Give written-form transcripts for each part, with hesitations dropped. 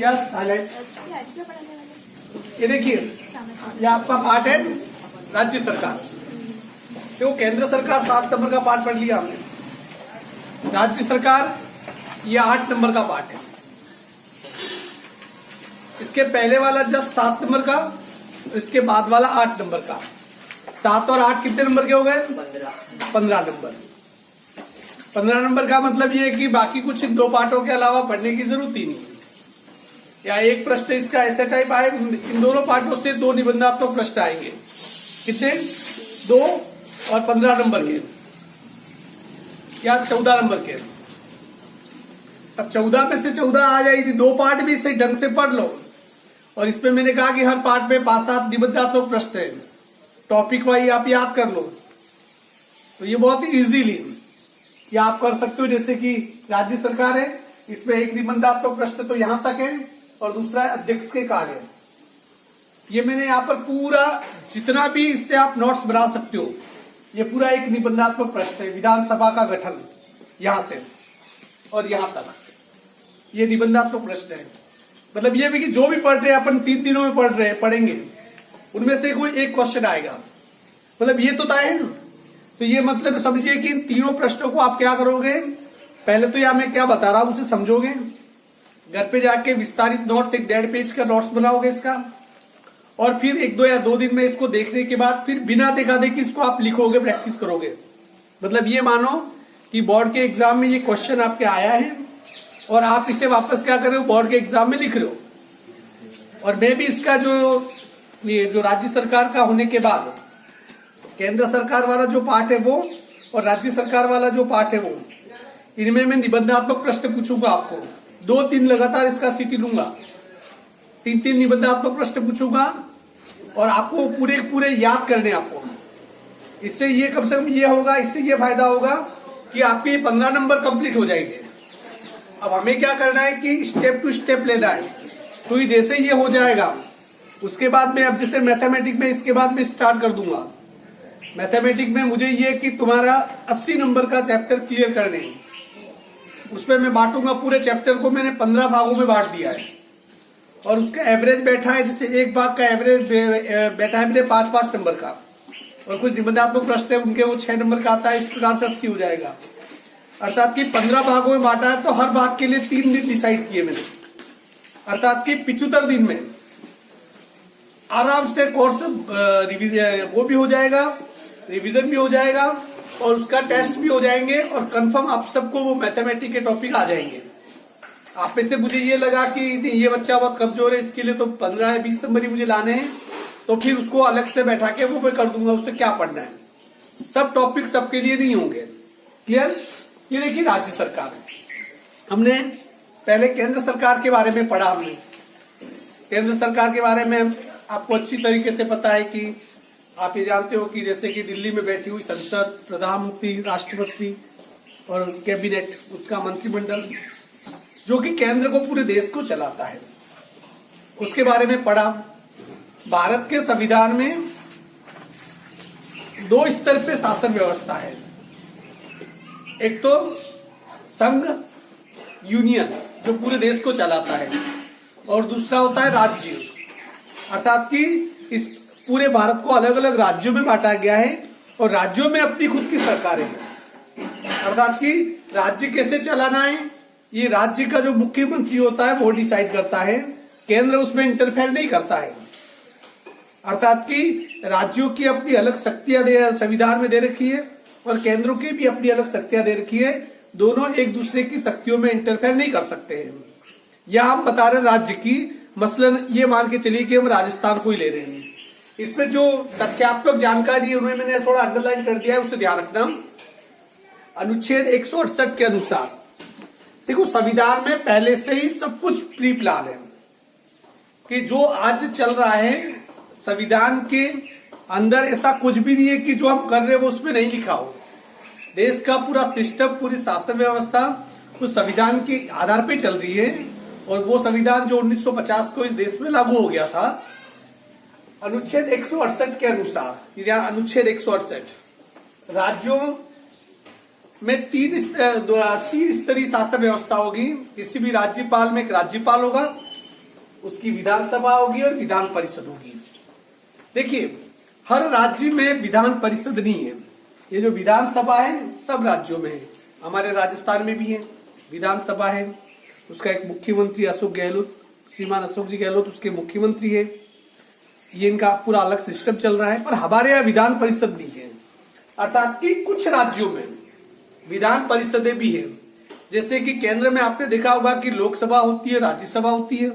Yes highlight. ये देखिए, ये आपका पार्ट है राज्य सरकार। क्यों केंद्र सरकार 7 नंबर का पार्ट पढ़ लिया हमने, राज्य सरकार ये 8 नंबर का पार्ट है। इसके पहले वाला जस्ट 7 नंबर का, इसके बाद वाला 8 नंबर का। 7 और 8 कितने नंबर के हो गए? 15 नंबर। 15 नंबर का मतलब ये है कि बाकी कुछ इन 2 पार्टों के अलावा पढ़ने की जरूरत ही नहीं, या एक प्रश्न इसका ऐसे टाइप आए। इन दोनों पार्टों से 2 निबंधात्मक प्रश्न आएंगे। कितने? 2 और 15 नंबर के, या 14 नंबर के। अब 14 में से 14 आ जाएगी। 2 पार्ट भी इसे ढंग से पढ़ लो। और इसमें मैंने कहा कि हर पार्ट में 5-7 निबंधात्मक प्रश्न है, टॉपिक वाइज आप याद कर लो। तो ये बहुत ही इजीली ये आप कर सकते हो। जैसे कि राज्य सरकार है, इसमें एक निबंधात्मक प्रश्न तो यहां तक है, और दूसरा है अध्यक्ष के कार्य। ये मैंने यहाँ पर पूरा जितना भी इससे आप नोट्स बना सकते हो, ये पूरा एक निबंधात्मक प्रश्न है। विधानसभा का गठन यहां से और यहां तक ये निबंधात्मक प्रश्न है। मतलब ये भी कि जो भी पढ़ रहे हैं अपन 3 दिनों में पढ़ेंगे, उनमें से कोई एक क्वेश्चन आएगा। मतलब ये तो तय है ना। तो ये मतलब समझिए कि इन तीनों प्रश्नों को आप क्या करोगे, पहले तो यहां मैं क्या बता रहा हूं उसे समझोगे, घर पे जाके विस्तारित नोट्स, एक 1.5 पेज का नोट्स बनाओगे इसका, और फिर 1-2 या 2 दिन में इसको देखने के बाद फिर बिना देखा देखी इसको आप लिखोगे, प्रैक्टिस करोगे। मतलब ये मानो कि बोर्ड के एग्जाम में ये क्वेश्चन आपके आया है और आप इसे वापस क्या कर रहे हो, बोर्ड के एग्जाम में लिख रहे हो। और मैं भी इसका जो राज्य सरकार का होने के बाद केंद्र सरकार वाला जो पार्ट है वो, और राज्य सरकार वाला जो पार्ट है वो, इनमें मैं निबंधात्मक प्रश्न पूछूंगा आपको। 2-3 लगातार इसका सीटी लूंगा, 3-3 निबंधात्मक प्रश्न पूछूंगा, और आपको पूरे याद करने आपको। इससे ये कम से कम ये होगा, इससे ये फायदा होगा कि आपके 15 नंबर कंप्लीट हो जाएंगे। अब हमें क्या करना है कि स्टेप टू स्टेप लेना है। तो जैसे ये हो जाएगा, उसके बाद में अब जैसे मैथमेटिक्स में इसके बाद में स्टार्ट कर दूंगा। मैथमेटिक्स में मुझे ये कि तुम्हारा 80 नंबर का चैप्टर क्लियर करने हैं। उसमें मैं बांटूंगा, पूरे चैप्टर को मैंने 15 भागों में बांट दिया है, और उसका एवरेज बैठा है, जैसे एक भाग का एवरेज बैठा है मेरे 5-5 नंबर का, और कुछ निबंधात्मक प्रश्न है उनके वो 6 नंबर का आता है। इस प्रकार से 80 हो जाएगा। अर्थात कि 15 भागों में बांटा है, तो हर भाग के लिए 3 दिन डिसाइड किए मैंने। अर्थात कि 75 दिन में आराम से कोर्स रिवीजन वो भी हो जाएगा, रिवीजन भी हो जाएगा, और उसका टेस्ट भी हो जाएंगे, और कंफर्म आप सबको वो मैथमेटिक्स के टॉपिक आ जाएंगे। आप में से मुझे ये लगा कि ये बच्चा बहुत कमजोर है, इसके लिए तो 15 या 20 नंबर ही मुझे लाने हैं, तो फिर उसको अलग से बैठा के वो मैं कर दूंगा, उससे क्या पढ़ना है। सब टॉपिक सबके लिए नहीं होंगे। क्लियर? ये देखिए राज्य सरकार, हमने पहले केंद्र सरकार के बारे में पढ़ा। हमने केंद्र सरकार के बारे में आपको अच्छी तरीके से पता है कि आप ये जानते हो कि जैसे कि दिल्ली में बैठी हुई संसद, प्रधानमंत्री, राष्ट्रपति और कैबिनेट, उसका मंत्रिमंडल, जो कि केंद्र को पूरे देश को चलाता है, उसके बारे में पढ़ा। भारत के संविधान में 2 स्तर पे शासन व्यवस्था है। एक तो संघ, यूनियन, जो पूरे देश को चलाता है, और दूसरा होता है राज्य। अर्थात कि इस पूरे भारत को अलग अलग राज्यों में बांटा गया है, और राज्यों में अपनी खुद की सरकारें हैं। अर्थात कि राज्य कैसे चलाना है, ये राज्य का जो मुख्यमंत्री होता है वो डिसाइड करता है, केंद्र उसमें इंटरफेयर नहीं करता है। अर्थात कि राज्यों की अपनी अलग शक्तियां संविधान में दे रखी है, और केंद्रों की भी अपनी अलग शक्तियां दे रखी है। दोनों एक दूसरे की शक्तियों में इंटरफेयर नहीं कर सकते हैं। यह हम बता रहे राज्य की, मसलन ये मान के चलिए कि हम राजस्थान को ही ले रहे हैं। इसमें जो तथ्यात्मक जानकारी है उन्हें मैंने थोड़ा अंडरलाइन कर दिया है, उससे ध्यान रखना। अनुच्छेद 168 के अनुसार देखो, संविधान में पहले से ही सब कुछ प्री प्लान है कि जो आज चल रहा है संविधान के अंदर ऐसा कुछ भी नहीं है कि जो हम कर रहे हैं वो उसमें नहीं लिखा हो। देश का पूरा सिस्टम, पूरी शासन व्यवस्था उस संविधान के आधार पे चल रही है, और वो संविधान जो 1950 को इस देश में लागू हो गया था, अनुच्छेद 168 के अनुसार, या अनुच्छेद 168, राज्यों में 3 स्तरीय शासन व्यवस्था होगी। किसी भी राज्यपाल में एक राज्यपाल होगा, उसकी विधानसभा होगी और विधान परिषद होगी। देखिए, हर राज्य में विधान परिषद नहीं है। ये जो विधानसभा है सब राज्यों में है। हमारे राजस्थान में भी है विधानसभा है, उसका एक मुख्यमंत्री अशोक गहलोत, श्रीमान अशोक जी गहलोत उसके मुख्यमंत्री है। ये इनका पूरा अलग सिस्टम चल रहा है। पर हमारे यहाँ विधान परिषद नहीं है, अर्थात कि कुछ राज्यों में विधान परिषदें भी है। जैसे कि केंद्र में आपने देखा होगा कि लोकसभा होती है, राज्यसभा होती है।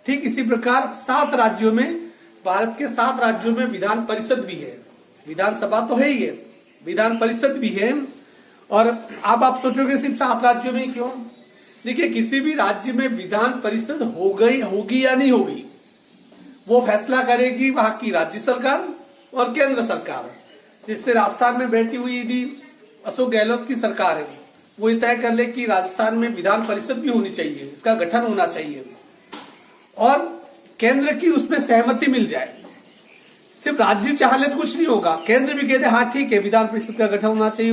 ठीक इसी प्रकार 7 राज्यों में, भारत के 7 राज्यों में विधान परिषद भी है। विधानसभा तो है ही है, विधान परिषद भी है। और अब आप सोचोगे सिर्फ 7 राज्यों में क्यों? देखिए, किसी भी राज्य में विधान परिषद होगी या नहीं होगी, वो फैसला करेगी वहां की राज्य सरकार और केंद्र सरकार। जिससे राजस्थान में बैठी हुई यदि अशोक गहलोत की सरकार है, वो तय कर ले कि राजस्थान में विधान परिषद भी होनी चाहिए, इसका गठन होना चाहिए, और केंद्र की उसमें सहमति मिल जाए। सिर्फ राज्य चाह ले तो कुछ नहीं होगा, केंद्र भी कहते हाँ ठीक है विधान परिषद का गठन होना चाहिए,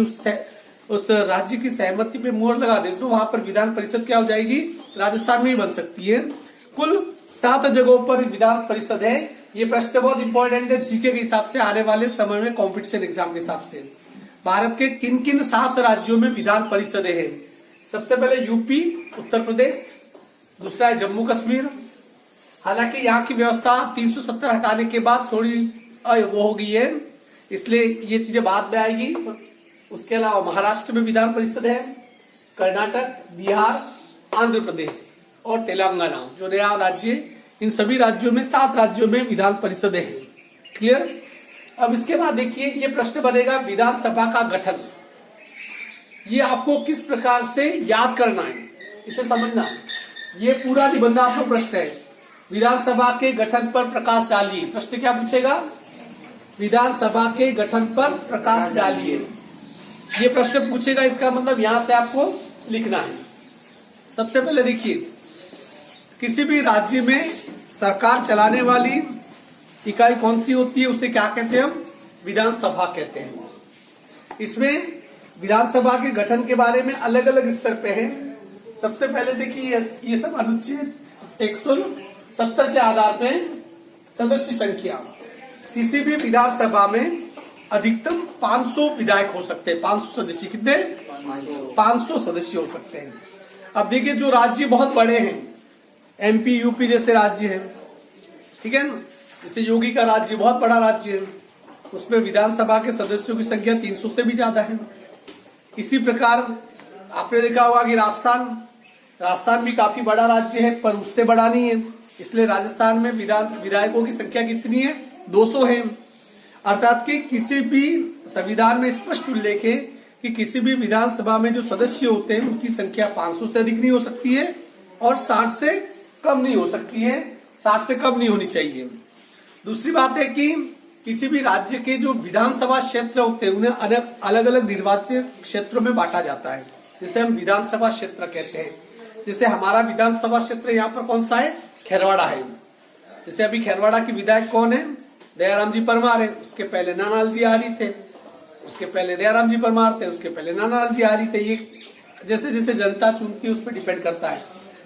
उस राज्य की सहमति पे मोहर लगा दे तो वहां पर विधान परिषद क्या हो जाएगी, राजस्थान में ही बन सकती है। कुल 7 जगहों पर विधान परिषद है। ये प्रश्न बहुत इंपॉर्टेंट है जीके के हिसाब से, आने वाले समय में कॉम्पिटिशन एग्जाम के हिसाब से। भारत के किन किन 7 राज्यों में विधान परिषदें हैं? सबसे पहले यूपी, उत्तर प्रदेश, दूसरा है जम्मू कश्मीर। हालांकि यहाँ की व्यवस्था 370 हटाने के बाद थोड़ी वो हो गई है, इसलिए ये चीजें बाद में आएगी। उसके अलावा महाराष्ट्र में विधान परिषद है, कर्नाटक, बिहार, आंध्र प्रदेश और तेलंगाना जो नया राज्य, इन सभी राज्यों में 7 राज्यों में विधान परिषदें हैं। क्लियर? अब इसके बाद देखिए, ये प्रश्न बनेगा विधानसभा का गठन। ये आपको किस प्रकार से याद करना है, इसे समझना है। ये पूरा निबंधात्मक प्रश्न है। विधानसभा के गठन पर प्रकाश डालिए। प्रश्न क्या पूछेगा? विधानसभा के गठन पर प्रकाश डालिए, ये प्रश्न पूछेगा। इसका मतलब यहां से आपको लिखना है। सबसे पहले देखिए, किसी भी राज्य में सरकार चलाने वाली इकाई कौन सी होती है, उसे क्या कहते हैं हम? विधानसभा कहते हैं। इसमें विधानसभा के गठन के बारे में अलग अलग स्तर पे है। सबसे पहले देखिए, ये सब अनुच्छेद 170 के आधार पे सदस्य संख्या। किसी भी विधानसभा में अधिकतम 500 विधायक हो सकते हैं। 500 सदस्य, कितने? 500 सदस्य हो सकते हैं। अब देखिए, जो राज्य बहुत बड़े हैं, एमपी, यूपी जैसे राज्य हैं, ठीक है ना, जैसे योगी का राज्य बहुत बड़ा राज्य है, उसमें विधानसभा के सदस्यों की संख्या 300 से भी ज्यादा है। इसी प्रकार आपने देखा होगा कि राजस्थान भी काफी बड़ा राज्य है, पर उससे बड़ा नहीं है, इसलिए राजस्थान में विधायकों की संख्या कितनी है? 200 है। अर्थात कि किसी भी संविधान में स्पष्ट उल्लेख है कि किसी भी विधानसभा में जो सदस्य होते हैं उनकी संख्या 500 से अधिक नहीं हो सकती है और 60 से कम नहीं हो सकती है, 60 से कम नहीं होनी चाहिए। दूसरी बात है कि किसी भी राज्य के जो विधानसभा क्षेत्र होते हैं उन्हें अलग अलग निर्वाचन क्षेत्रों में बांटा जाता है, जिसे हम विधानसभा क्षेत्र कहते हैं। जैसे हमारा विधानसभा क्षेत्र यहाँ पर कौन सा है? खेरवाड़ा है। जैसे अभी खेरवाड़ा के विधायक कौन है? दयाराम जी परमार है। उसके पहले नानालाल जी आर्य थे, उसके पहले दयाराम जी परमार थे, उसके पहले नानालाल जी आर्य थे। ये जैसे जैसे जनता चुनती है उस पर डिपेंड करता है।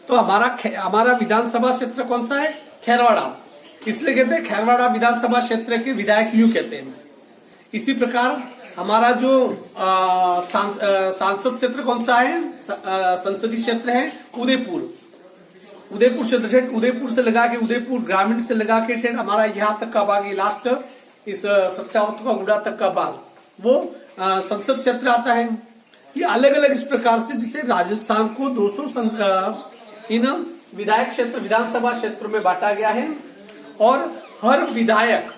तो हमारा विधानसभा क्षेत्र कौन सा है? खेरवाड़ा। इसलिए कहते हैं खेरवाड़ा विधानसभा क्षेत्र के विधायक यूं कहते हैं। इसी प्रकार हमारा जो सांसद क्षेत्र कौन सा है? संसदीय क्षेत्र है उदयपुर क्षेत्र। ठेठ उदयपुर से लगा के, उदयपुर ग्रामीण से लगा के ठेठ हमारा यहाँ तक का भाग, ये लास्ट इस सत्यावत का गुड़ा तक का भाग, वो संसद क्षेत्र आता है। ये अलग अलग इस प्रकार से, जिसे राजस्थान को 200 इन विधायक क्षेत्र, विधानसभा क्षेत्रों में बांटा गया है। और हर विधायक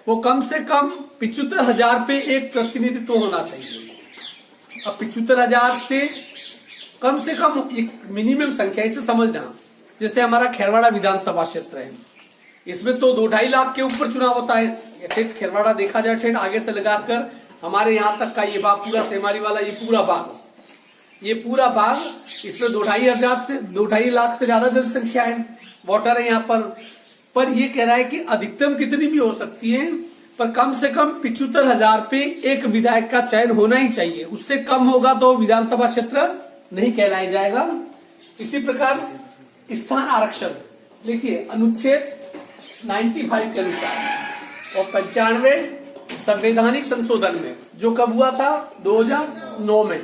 वो कम से कम 75,000 पे एक प्रतिनिधित्व होना चाहिए। अब 75,000 से कम एक मिनिमम संख्या, इसे समझना। जैसे हमारा खेरवाड़ा विधानसभा क्षेत्र है, इसमें तो 2-2.5 लाख के ऊपर चुनाव होता है। ठेठ खेरवाड़ा देखा जाए, ठेठ आगे से लगाकर हमारे यहाँ तक का ये बाग, पूरा सेमारी वाला ये पूरा बाग, इसमें 2-2.5 लाख से ज्यादा जनसंख्या है, वोटर है यहाँ पर ये कह रहा है कि अधिकतम कितनी भी हो सकती है, पर कम से कम 75,000 पे एक विधायक का चयन होना ही चाहिए। उससे कम होगा तो विधानसभा क्षेत्र नहीं कहलाया जाएगा। इसी प्रकार स्थान आरक्षण, देखिए अनुच्छेद 95 के अनुसार और 95 संवैधानिक संशोधन में जो कब हुआ था 2009 में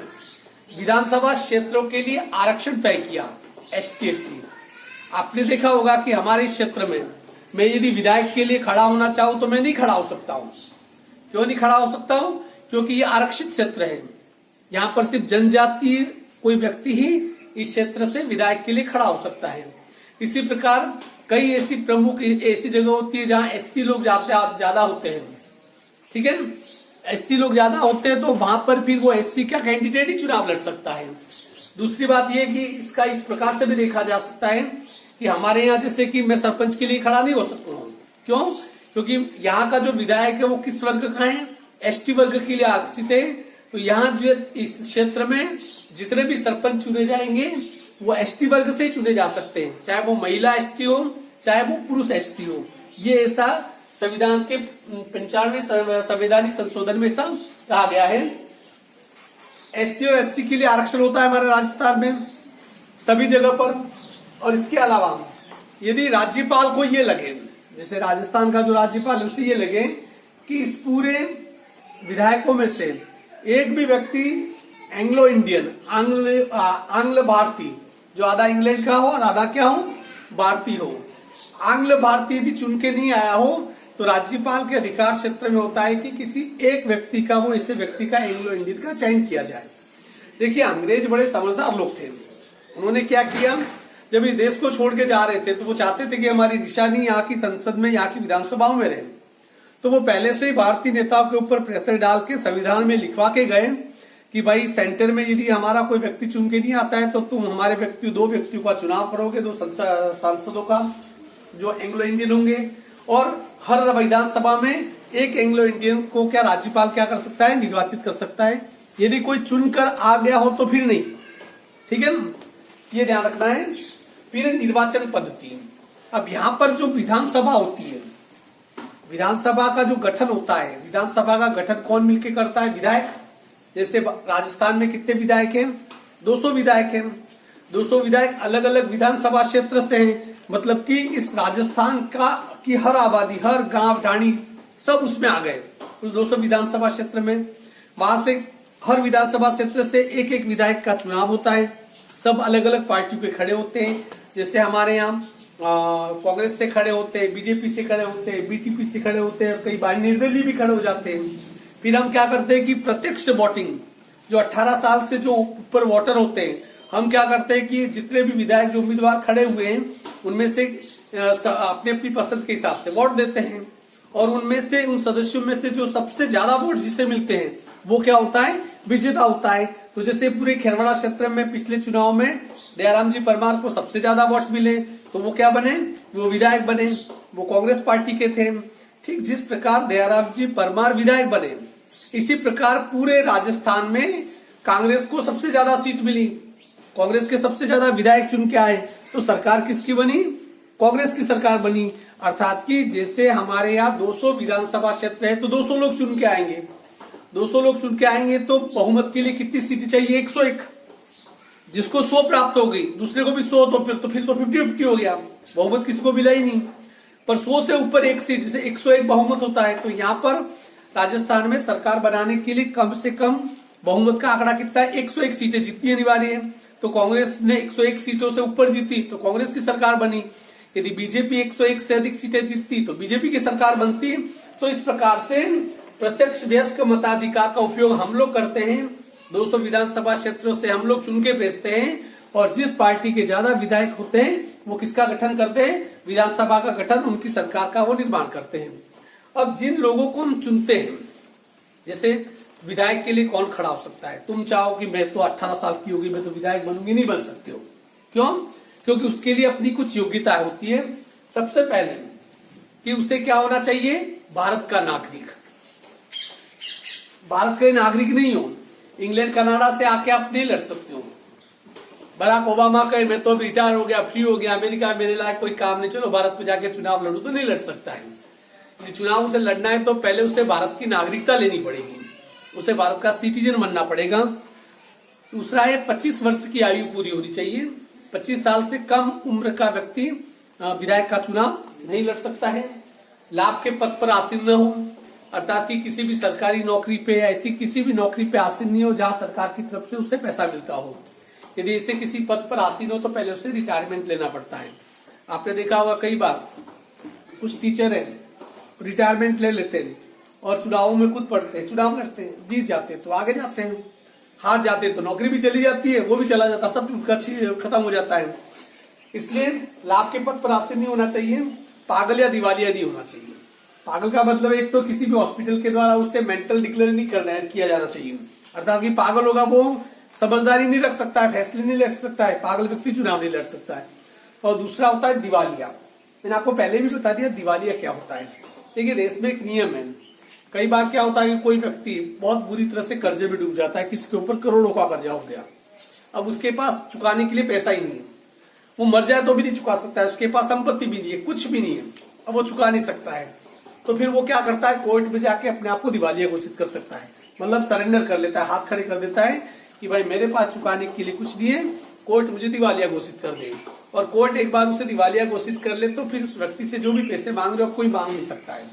विधानसभा क्षेत्रों के लिए आरक्षण तय किया ST/SC। आपने देखा होगा कि हमारे इस क्षेत्र में मैं यदि विधायक के लिए खड़ा होना चाहूं तो मैं नहीं खड़ा हो सकता हूं। क्यों नहीं खड़ा हो सकता हूं? क्योंकि ये आरक्षित क्षेत्र है। यहाँ पर सिर्फ जनजातीय कोई व्यक्ति ही इस क्षेत्र से विधायक के लिए खड़ा हो सकता है। इसी प्रकार कई ऐसी प्रमुख ऐसी जगह होती है जहाँ SC लोग ज्यादा होते हैं, ठीक है ना। SC लोग ज्यादा होते हैं तो वहां पर फिर वो SC का कैंडिडेट ही चुनाव लड़ सकता है। दूसरी बात यह कि इसका इस प्रकार से भी देखा जा सकता है कि हमारे यहाँ जैसे कि मैं सरपंच के लिए खड़ा नहीं हो सकता हूँ। क्यों? क्योंकि यहाँ का जो विधायक है वो किस वर्ग का है? ST वर्ग के लिए आरक्षित है। तो यहाँ जो इस क्षेत्र में जितने भी सरपंच चुने जाएंगे वो ST वर्ग से ही चुने जा सकते हैं, चाहे वो महिला ST हो चाहे वो पुरुष ST हो। ये ऐसा संविधान के 95 संवैधानिक संशोधन में सब कहा गया है। ST और SC के लिए आरक्षण होता है हमारे राजस्थान में सभी जगह पर। और इसके अलावा यदि राज्यपाल को ये लगे, जैसे राजस्थान का जो राज्यपाल है उसे ये लगे कि इस पूरे विधायकों में से एक भी व्यक्ति एंग्लो इंडियन आंग्ल भारतीय, जो आधा इंग्लैंड का हो और आधा क्या हो भारतीय हो, आंग्ल भारतीय यदि चुन के नहीं आया हो तो राज्यपाल के अधिकार क्षेत्र में होता है कि किसी एक व्यक्ति का वो ऐसे व्यक्ति का एंग्लो इंडियन का चयन किया जाए। देखिए अंग्रेज बड़े समझदार लोग थे। उन्होंने क्या किया, जब इस देश को छोड़ के जा रहे थे तो वो चाहते थे कि हमारी निशानी यहाँ की संसद में, यहाँ की विधानसभाओं में रहे। तो वो पहले से ही भारतीय नेताओं के ऊपर प्रेशर डाल के संविधान में लिखवा के गए कि भाई सेंटर में यदि हमारा कोई व्यक्ति चुन के नहीं आता है तो तुम हमारे दो व्यक्तियों का चुनाव करोगे, दो सांसदों का जो एंग्लो इंडियन होंगे। और हर विधानसभा में एक एंग्लो इंडियन को क्या राज्यपाल क्या कर सकता है, निर्वाचित कर सकता है। यदि कोई चुनकर आ गया हो तो फिर नहीं, ठीक है ना, ये ध्यान रखना है। फिर निर्वाचन पद्धति, अब यहाँ पर जो विधानसभा होती है, विधानसभा का जो गठन होता है, विधानसभा का गठन कौन मिलकर करता है? विधायक। जैसे राजस्थान में कितने विधायक हैं? 200 विधायक हैं। 200 विधायक अलग अलग विधानसभा क्षेत्र से हैं। मतलब कि इस राजस्थान की हर आबादी, हर गांव ढाणी सब उसमें आ गए उस 200 विधानसभा क्षेत्र में। वहां से हर विधानसभा क्षेत्र से एक एक विधायक का चुनाव होता है। सब अलग अलग पार्टियों पे खड़े होते हैं। जैसे हमारे यहाँ कांग्रेस से खड़े होते हैं, बीजेपी से खड़े होते हैं, BTP से खड़े होते हैं, कई बार निर्दलीय भी खड़े हो जाते हैं। फिर हम क्या करते हैं कि प्रत्यक्ष वोटिंग, जो 18 साल से जो ऊपर वोटर होते हैं, हम क्या करते हैं कि जितने भी विधायक जो उम्मीदवार खड़े हुए हैं उनमें से अपनी अपनी पसंद के हिसाब से वोट देते हैं। और उनमें से उन सदस्यों में से जो सबसे ज्यादा वोट जिसे मिलते हैं वो क्या होता है? विजेता होता है। तो जैसे पूरे खेरवाड़ा क्षेत्र में पिछले चुनाव में दयाराम जी परमार को सबसे ज्यादा वोट मिले तो वो क्या बने? वो विधायक बने। वो कांग्रेस पार्टी के थे। ठीक जिस प्रकार दयाराम जी परमार विधायक बने, इसी प्रकार पूरे राजस्थान में कांग्रेस को सबसे ज्यादा सीट मिली, कांग्रेस के सबसे ज्यादा विधायक चुन के आए। तो सरकार किसकी बनी? कांग्रेस की सरकार बनी। अर्थात कि जैसे हमारे यहाँ 200 विधानसभा क्षेत्र है तो 200 लोग चुन के आएंगे। 200 लोग चुन के आएंगे तो बहुमत के लिए कितनी सीटें चाहिए? 101। जिसको 100 प्राप्त हो गई, दूसरे को भी 100, तो फिर तो 50-50 हो गया। बहुमत किसको मिला ही नहीं। पर 100 से ऊपर एक सीट, जैसे 101 बहुमत होता है। तो यहाँ पर राजस्थान में सरकार बनाने के लिए कम से कम बहुमत का आंकड़ा कितना है? 101 सीटें जीतनी अनिवार्य है। तो कांग्रेस ने 101 सीटों से ऊपर जीती तो कांग्रेस की सरकार बनी। यदि बीजेपी 101 से अधिक सीटें जीतती तो बीजेपी की सरकार बनती। तो इस प्रकार से प्रत्यक्ष वयस्क मताधिकार का उपयोग हम लोग करते हैं। 200 विधानसभा क्षेत्रों से हम लोग चुन के भेजते हैं और जिस पार्टी के ज्यादा विधायक होते हैं वो किसका गठन करते हैं? विधानसभा का गठन, उनकी सरकार का वो निर्माण करते हैं। अब जिन लोगों को हम चुनते हैं, जैसे विधायक के लिए कौन खड़ा हो सकता है? तुम चाहो कि मैं तो 18 साल की होगी, मैं तो विधायक बनूंगी, नहीं बन सकते हो। क्यों? क्योंकि उसके लिए अपनी कुछ योग्यता होती है। सबसे पहले कि उसे क्या होना चाहिए? भारत का नागरिक। भारत के नागरिक नहीं हो, इंग्लैंड कनाडा से आके आप नहीं लड़ सकते हो। बराक ओबामा कहे मैं तो रिटायर हो गया, फ्री हो गया, अमेरिका मेरे लायक कोई काम नहीं, चलो भारत में जाके चुनाव लड़ू, तो नहीं लड़ सकता है। चुनाव से लड़ना है तो पहले उसे भारत की नागरिकता लेनी पड़ेगी, उसे भारत का सिटीजन बनना पड़ेगा। दूसरा है 25 वर्ष की आयु पूरी होनी चाहिए। 25 साल से कम उम्र का व्यक्ति विधायक का चुनाव नहीं लड़ सकता है। लाभ के पद पर आसीन न हो, अर्थात कि किसी भी सरकारी नौकरी पे या ऐसी किसी भी नौकरी पे आसीन नहीं हो जहां सरकार की तरफ से उसे पैसा मिलता हो। यदि इसे किसी पद पर आसीन हो तो पहले उसे रिटायरमेंट लेना पड़ता है। आपने देखा होगा कई बार कुछ टीचर है रिटायरमेंट ले लेते हैं और चुनावों में खुद पढ़ते हैं, चुनाव लड़ते हैं, जीत जाते हैं तो आगे जाते हैं, हार जाते हैं तो नौकरी भी चली जाती है, वो भी चला जाता है, सब उनका खत्म हो जाता है। इसलिए लाभ के पद पर आसीन नहीं होना चाहिए, पागल या दिवालिया नहीं होना चाहिए। पागल का मतलब एक तो किसी भी हॉस्पिटल के द्वारा उससे मेंटल डिक्लेयर नहीं किया जाना चाहिए, अर्थात कि पागल होगा वो समझदारी नहीं रख सकता है, फैसले नहीं ले सकता है, पागल व्यक्ति चुनाव नहीं लड़ सकता है। और दूसरा होता है दिवालिया। मैंने आपको पहले भी बता दिया दिवालिया क्या होता है। देखिए देश में एक नियम है, कई बार क्या होता है कि कोई व्यक्ति बहुत बुरी तरह से कर्जे में डूब जाता है, किसी के ऊपर करोड़ों का कर्जा हो गया, अब उसके पास चुकाने के लिए पैसा ही नहीं है, वो मर जाए तो भी नहीं चुका सकता है, उसके पास संपत्ति भी नहीं है, कुछ भी नहीं है, अब वो चुका नहीं सकता है, तो फिर वो क्या करता है, कोर्ट में जाके अपने आप को दिवालिया घोषित कर सकता है, मतलब सरेंडर कर लेता है, हाथ खड़े कर देता है कि भाई मेरे पास चुकाने के लिए कुछ नहीं है, कोर्ट मुझे दिवालिया घोषित कर दे। और कोर्ट एक बार उसे दिवालिया घोषित कर ले तो फिर उस व्यक्ति से जो भी पैसे मांग रहे हो कोई मांग नहीं सकता है,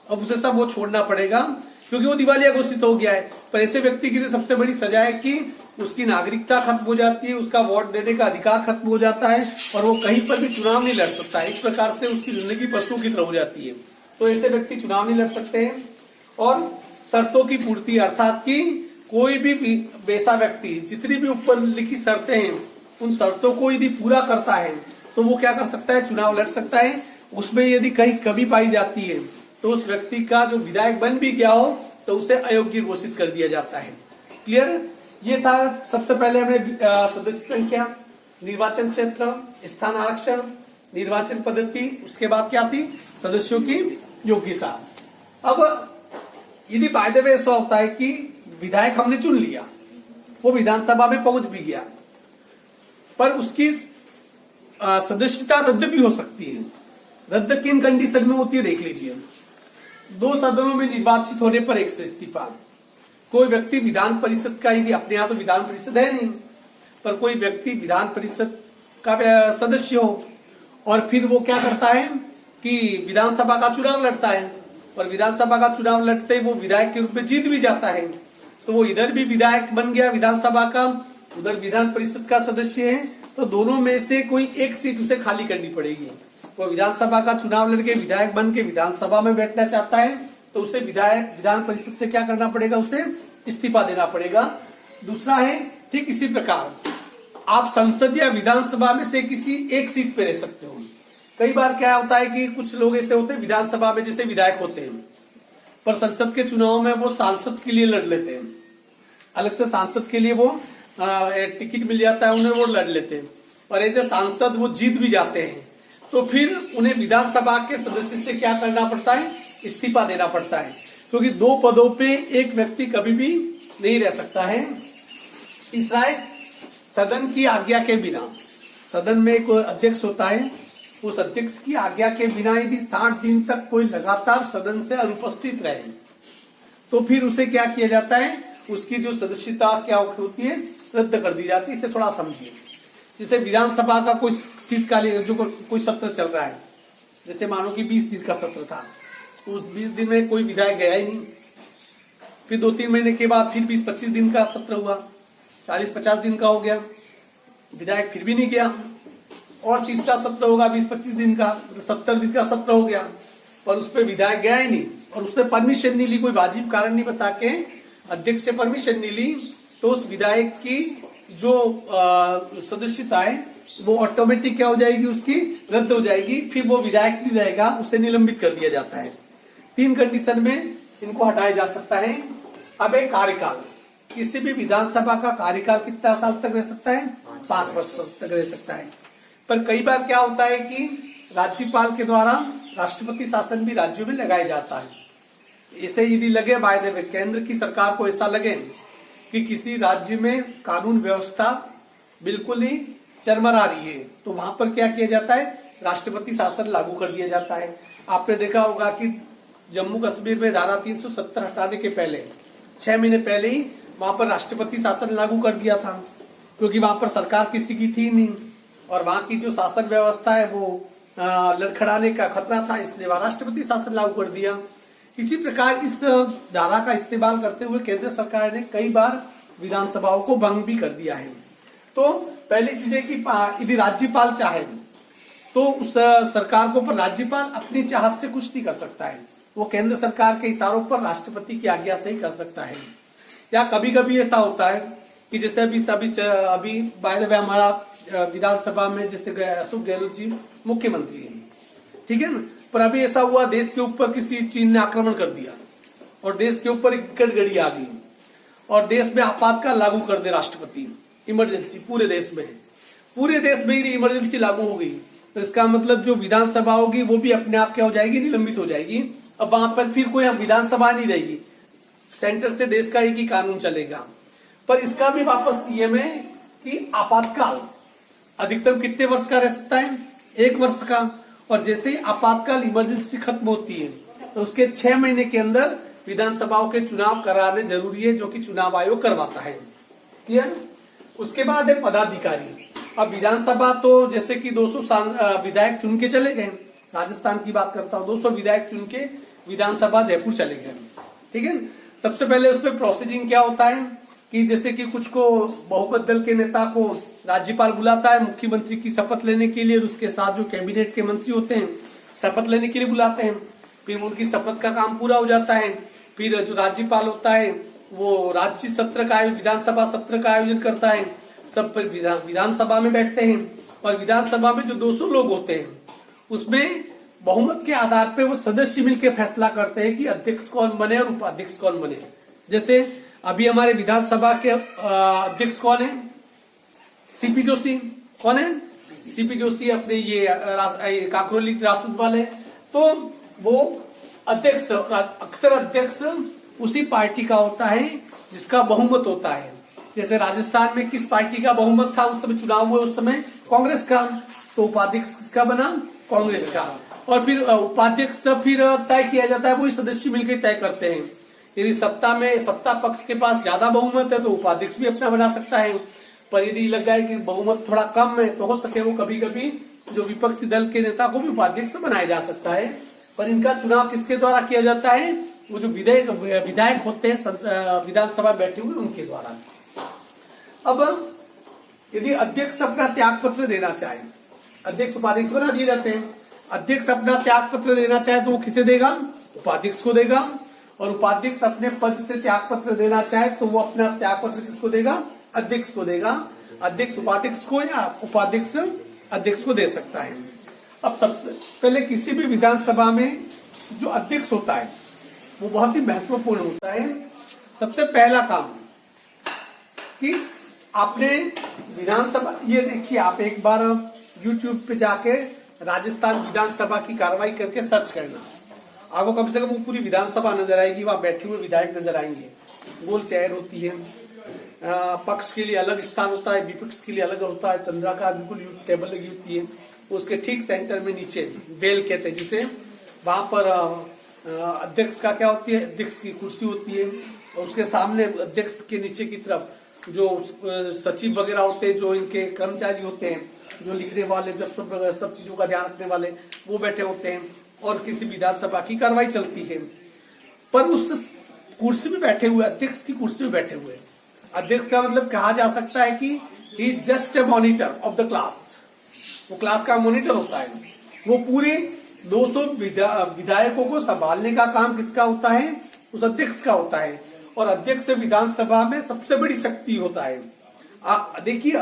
अब उसे सब वो छोड़ना पड़ेगा क्योंकि वो दिवालिया घोषित हो गया है। पर ऐसे व्यक्ति के लिए सबसे बड़ी सजा है कि उसकी नागरिकता खत्म हो जाती है, उसका वोट देने का अधिकार खत्म हो जाता है और वो कहीं पर भी चुनाव नहीं लड़ सकता है। इस प्रकार से उसकी जिंदगी पशु की तरह हो जाती है। तो ऐसे व्यक्ति चुनाव नहीं लड़ सकते हैं। और शर्तों की पूर्ति, अर्थात कि कोई भी वैसा व्यक्ति जितनी भी ऊपर लिखी शर्तें हैं उन शर्तों को यदि पूरा करता है तो वो क्या कर सकता है, चुनाव लड़ सकता है। उसमें यदि कहीं कमी पाई जाती है तो उस व्यक्ति का जो विधायक बन भी गया हो तो उसे अयोग्य घोषित कर दिया जाता है। क्लियर? ये था सबसे पहले हमने सदस्य संख्या, निर्वाचन क्षेत्र, स्थान आरक्षण, निर्वाचन पद्धति, उसके बाद क्या थी, सदस्यों की योग्यता। अब यदि बाय द वे ऐसा होता है कि विधायक हमने चुन लिया, वो विधानसभा में पहुंच भी गया, पर उसकी सदस्यता रद्द भी हो सकती है। रद्द किन कंडीशन में होती है देख लीजिए। 2 सदनों में निर्वाचित होने पर एक से इस्तीफा। कोई व्यक्ति विधान परिषद का, यदि अपने यहाँ तो विधान परिषद है नहीं, पर कोई व्यक्ति विधान परिषद का सदस्य हो और फिर वो क्या करता है कि विधानसभा का चुनाव लड़ता है और विधानसभा का चुनाव लड़ते वो विधायक के रूप में जीत भी जाता है, तो वो इधर भी विधायक बन गया विधानसभा का, उधर विधान परिषद का सदस्य है, तो दोनों में से कोई एक सीट उसे खाली करनी पड़ेगी। वो विधानसभा का चुनाव लड़के विधायक बन के विधानसभा में बैठना चाहता है तो उसे विधान परिषद से क्या करना पड़ेगा, उसे इस्तीफा देना पड़ेगा। दूसरा है ठीक इसी प्रकार आप संसद या विधानसभा में से किसी एक सीट पे रह सकते हो। कई बार क्या होता है कि कुछ लोग ऐसे होते हैं विधानसभा में जैसे विधायक होते हैं पर संसद के चुनाव में वो सांसद के लिए लड़ लेते हैं, अलग से सांसद के लिए वो टिकट मिल जाता है उन्हें, वो लड़ लेते हैं और ऐसे सांसद वो जीत भी जाते हैं तो फिर उन्हें विधानसभा के सदस्य से क्या करना पड़ता है, इस्तीफा देना पड़ता है, क्योंकि 2 पदों पे एक व्यक्ति कभी भी नहीं रह सकता है। तीसरा है सदन की आज्ञा के बिना। सदन में एक अध्यक्ष होता है, उस अध्यक्ष की आज्ञा के बिना यदि 60 दिन तक कोई लगातार सदन से अनुपस्थित रहे तो फिर उसे क्या किया जाता है, उसकी जो सदस्यता क्या होती है, रद्द कर दी जाती है। इसे थोड़ा समझिए। जैसे विधानसभा का कोई शीतकालीन जो कोई सत्र चल रहा है, जैसे मानो कि 20 दिन का सत्र था, उस 20 दिन में कोई विधायक गया ही नहीं, फिर 2-3 महीने के बाद फिर 20-25 दिन का सत्र हुआ, 40-50 दिन का हो गया, विधायक फिर भी नहीं गया, और तीसरा सत्र होगा 20-25 दिन का, 70 दिन का सत्र हो गया और उस पर विधायक गया ही नहीं और उसने परमिशन नहीं ली, कोई वाजिब कारण नहीं बता के अध्यक्ष से परमिशन नहीं ली, तो उस विधायक की जो सदस्यता है वो ऑटोमेटिक क्या हो जाएगी, उसकी रद्द हो जाएगी, फिर वो विधायक नहीं रहेगा, उसे निलंबित कर दिया जाता है। 3 कंडीशन में इनको हटाया जा सकता है। अब एक कार्यकाल, किसी भी विधानसभा का कार्यकाल कितना साल तक रह सकता है, 5 वर्ष तक रह सकता है। पर कई बार क्या होता है कि राज्यपाल के द्वारा राष्ट्रपति शासन भी राज्यों में लगाया जाता है। ऐसे यदि लगे बाय द वे, केंद्र की सरकार को ऐसा लगे कि किसी राज्य में कानून व्यवस्था बिल्कुल ही चरमरा रही है तो वहां पर क्या किया जाता है, राष्ट्रपति शासन लागू कर दिया जाता है। आपने देखा होगा कि जम्मू कश्मीर में धारा 370 हटाने के पहले 6 महीने पहले ही वहां पर राष्ट्रपति शासन लागू कर दिया था, क्योंकि वहां पर सरकार किसी की थी नहीं और वहां की जो शासन व्यवस्था है वो लड़खड़ाने का खतरा था, इसलिए वह राष्ट्रपति शासन लागू कर दिया। इसी प्रकार इस धारा का इस्तेमाल करते हुए केंद्र सरकार ने कई बार विधानसभाओं को भंग भी कर दिया है। तो पहली चीज है कि यदि राज्यपाल चाहे तो उस सरकार को पर राज्यपाल अपनी चाहत से कुछ नहीं कर सकता है, वो केंद्र सरकार के इशारों पर राष्ट्रपति की आज्ञा से ही कर सकता है। या कभी कभी ऐसा होता है कि जैसे अभी बाय द वे हमारा विधानसभा में जैसे अशोक गहलोत जी मुख्यमंत्री हैं, ठीक है ना, पर अभी ऐसा हुआ देश के ऊपर किसी चीन ने आक्रमण कर दिया और देश के ऊपर एक विकट घड़ी आ गई और देश में आपातकाल लागू कर दे राष्ट्रपति, इमरजेंसी पूरे देश में ही इमरजेंसी लागू हो गई, तो इसका मतलब जो विधानसभा होगी वो भी अपने आप क्या हो जाएगी, निलंबित हो जाएगी। अब वहां पर फिर कोई विधानसभा नहीं रहेगी, सेंटर से देश का एक ही कानून चलेगा। पर इसका भी वापस नियम है कि आपातकाल अधिकतम कितने वर्ष का रह सकता है, 1 वर्ष का, और जैसे ही आपातकाल इमरजेंसी खत्म होती है तो उसके 6 महीने के अंदर विधानसभाओं के चुनाव कराने जरूरी है, जो कि चुनाव आयोग करवाता है। क्लियर। उसके बाद है पदाधिकारी। अब विधानसभा तो जैसे कि 200 विधायक चुन के चले गए, राजस्थान की बात करता हूँ, 200 विधायक चुन के विधानसभा जयपुर चले गए, ठीक है। सबसे पहले उसमें प्रोसीजिंग क्या होता है कि जैसे कि कुछ को बहुमत दल के नेता को राज्यपाल बुलाता है मुख्यमंत्री की शपथ लेने के लिए, उसके साथ जो कैबिनेट के मंत्री होते हैं शपथ लेने के लिए बुलाते हैं, फिर उनकी शपथ का काम पूरा हो जाता है, फिर जो राज्यपाल होता है वो राज्य सत्र का विधानसभा सत्र का आयोजन करता है, सब विधानसभा में बैठते हैं और विधानसभा में जो 200 लोग होते हैं उसमें बहुमत के आधार पे वो सदस्य मिलकर फैसला करते हैं कि अध्यक्ष कौन बने और उपाध्यक्ष कौन बने। जैसे अभी हमारे विधानसभा के अध्यक्ष कौन है, सीपी जोशी। कौन है? सीपी जोशी अपने ये काकोरी राजपूत वाले। तो वो अध्यक्ष, अक्सर अध्यक्ष उसी पार्टी का होता है जिसका बहुमत होता है। जैसे राजस्थान में किस पार्टी का बहुमत था उस समय चुनाव हुए, उस समय कांग्रेस का, तो उपाध्यक्ष किसका बना, कांग्रेस का। और फिर उपाध्यक्ष फिर तय किया जाता है, वही सदस्य मिलकर तय करते हैं। यदि सत्ता पक्ष के पास ज्यादा बहुमत है तो उपाध्यक्ष भी अपना बना सकता है, पर यदि लग जाए कि बहुमत थोड़ा कम है तो हो सके वो कभी कभी जो विपक्षी दल के नेता को भी उपाध्यक्ष बनाया जा सकता है। पर इनका चुनाव किसके द्वारा किया जाता है, वो जो विधायक होते हैं विधानसभा बैठे हुए उनके द्वारा। अब यदि अध्यक्ष अपना त्याग पत्र देना चाहे, अध्यक्ष उपाध्यक्ष बना दिए जाते हैं, अध्यक्ष अपना त्याग पत्र देना चाहे तो वो किसे देगा, उपाध्यक्ष को देगा। और उपाध्यक्ष अपने पद से त्याग पत्र देना चाहे तो वो अपना त्याग पत्र किसको देगा, अध्यक्ष को देगा। अध्यक्ष उपाध्यक्ष को या उपाध्यक्ष अध्यक्ष को दे सकता है। अब सबसे पहले किसी भी विधानसभा में जो अध्यक्ष होता है वो बहुत ही महत्वपूर्ण होता है। सबसे पहला काम कि आपने विधानसभा, ये देखिए आप एक बार YouTube पे जाके राजस्थान विधानसभा की कार्रवाई करके सर्च करना, आपको कम से कम वो पूरी विधानसभा नजर आएगी, वहां बैठे हुए विधायक नजर आएंगे, गोल चेयर होती है, पक्ष के लिए अलग स्थान होता है, विपक्ष के लिए अलग होता है, चंद्राकार बिल्कुल टेबल लगी होती है, उसके ठीक सेंटर में नीचे बेल कहते हैं जिसे, वहां पर अध्यक्ष का क्या होती है, अध्यक्ष की कुर्सी होती है, और उसके सामने अध्यक्ष के नीचे की तरफ जो सचिव वगैरह होते हैं, जो इनके कर्मचारी होते हैं, जो लिखने वाले, जब सब चीजों का ध्यान रखने वाले वो बैठे होते हैं, और किसी विधानसभा की कार्रवाई चलती है। पर उस कुर्सी में बैठे हुए, अध्यक्ष की कुर्सी में बैठे हुए अध्यक्ष का मतलब कहा जा सकता है कि he just a monitor of the class, वो क्लास का मॉनिटर होता है। वो पूरे 200 विधायकों को संभालने का काम किसका होता है, उस अध्यक्ष का होता है। और अध्यक्ष विधानसभा में सबसे बड़ी शक्ति होता है। देखिए